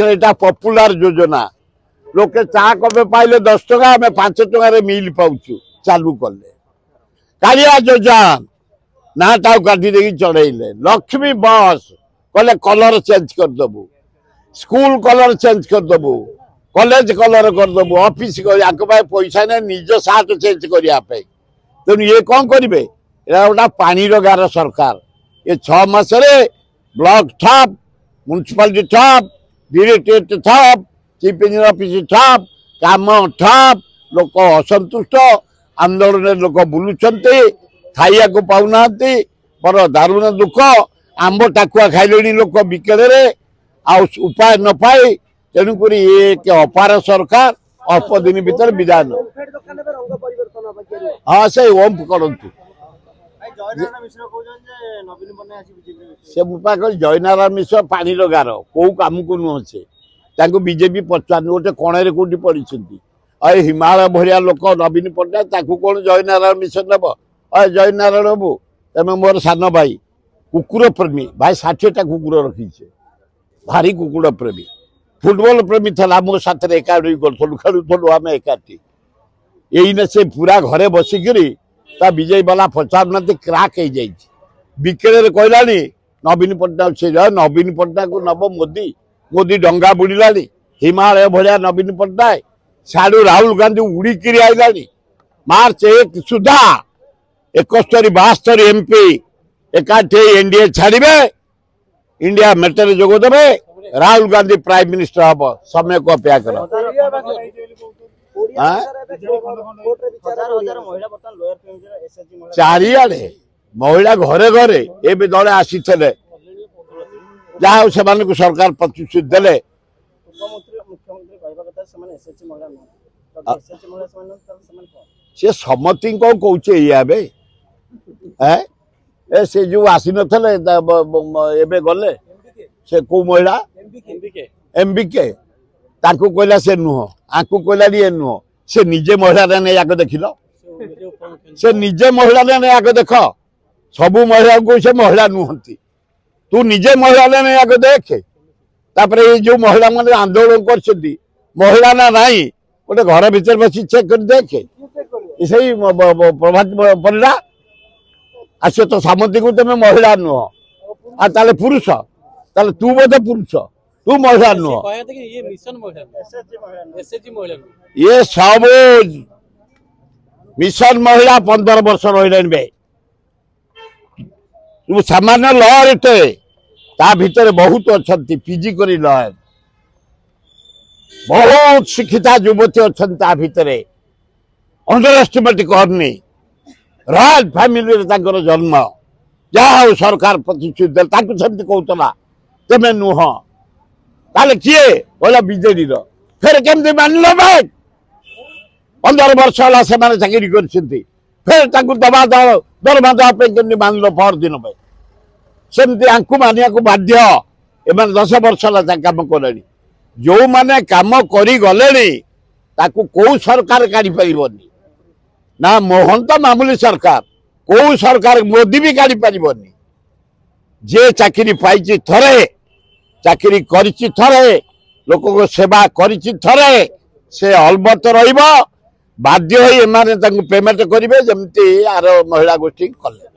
এটা पपुलर योजना लोके चा कपे पाइले 10 टका आम 5 टकर मिल पाऊँ चालू कले कालिया योजना ना काटी दे चढ़ेले लक्ष्मी बस कले कलर चेंज करदेबू स्कूल कलर चेंज करदेबू कॉलेज कलर करदेबू ऑफिस पैसा ना निज सार्ट चेंज करने तेणु ये कौन करेंगे गोटा पानी गार सरकार ये 6 मास ब्लॉक ठप म्युनिसिपालिटी ठप डायरेक्टरेट ठप चीफ इंजीनियर ऑफिस ठप काम ठप लोक असंतुष्ट आंदोलन लोक बुलूंट खाइया को पाऊना पर दारुण दुख आंब टाकुआ खाइले लोक बिकेले उपाय न पाए तेणुक एक अपार सरकार अल्प दिन भीतर विधान हाँ से ओम करतु से जयनारायण मिश्र पानी गार कौ कम को नुह से बीजेपी पचार गोटे कणे कौटी पड़ी हिमालय भरिया लोक नवीन पट्टनायक कौन जयनारायण मिश्र नब जयनारायण बाबू तेज मोर सान भाई कुकुर प्रेमी भाई 60टा कुकुर रखीचे भारी कुकुर प्रेमी फुटबॉल प्रेमी था मो साथ एकाडी करूँ खेलुलु आम एकाठी यही से पूरा घरे बसिक विजय बाला पचार क्राक हो जाए बिकेले कहला नवीन पट्टनायक से नवीन पट्टनायक नब मोदी मोदी डंगा बुड़ला हिमालय भरिया नवीन पट्टनायक साड़ू राहुल गांधी उड़ीकी आईला मार्च 1 सुधा 71-72 MP एकाठी एनडीए छाड़े इंडिया मेटर जोगदेवे राहुल गांधी प्राइम मिनिस्टर हम समय को अपेक्षा कर चारिआडे महिला घरे घरे ए दले आसी जहाँ से सरकार प्रतिश्रुति देले सी समति कौन कौचे से जो आसी नथले गले से कौ महिला एमबीके ताकू कहला से नुह आकू कहला ये नुह से निजे महिला ने आगे देखिल से निजे महिला ने आगे देख सबू महिला को से महिला नुहति तू निजे महिला ने आगे देख तापर ये जो महिला माने आंदोलन कर महिला ना नहीं गोटे घर भीतर बस चेक कर देख सही प्रभात पड़ा आसे तो सामंती को तुम महिला नुह ताले पुरुष ताले तू बोधे पुरुष तू महिला नुह ये सब मिशन महिला 15 वर्ष रही तू सामान्य लहरटे ता भीतर बहुत अच्छा पीजी करी लहर बहुत शिक्षिता युवती अच्छा भितर अंडर एस्टिमेट करनी रॉयल फैमिली जन्म जहाँ सरकार प्रतिश्रुति सेमती कहला तेमे नुह ताले किए कहला बीजेडी फिर केमती मानल भाई 15 वर्ष है से चाकरी कर फिर दबा दरमा देवाई मानल पर दिन सेमती आंकु मानिया को बाध्य एम 10 वर्ष है कम कले जो मैंने कम करी गले कौ सरकार काढ़ी पारनी ना मोहन तो मामूली सरकार कौ सरकार मोदी भी काढ़ी पारनी जे चाकरी पाई थरे चाकरी करिछि थरे लोक को सेवा करिछि थरे से अलबत रहिबो बाध्य होई एमाने पेमेंट करिवे जेमती आर महिला गोष्ठी कले।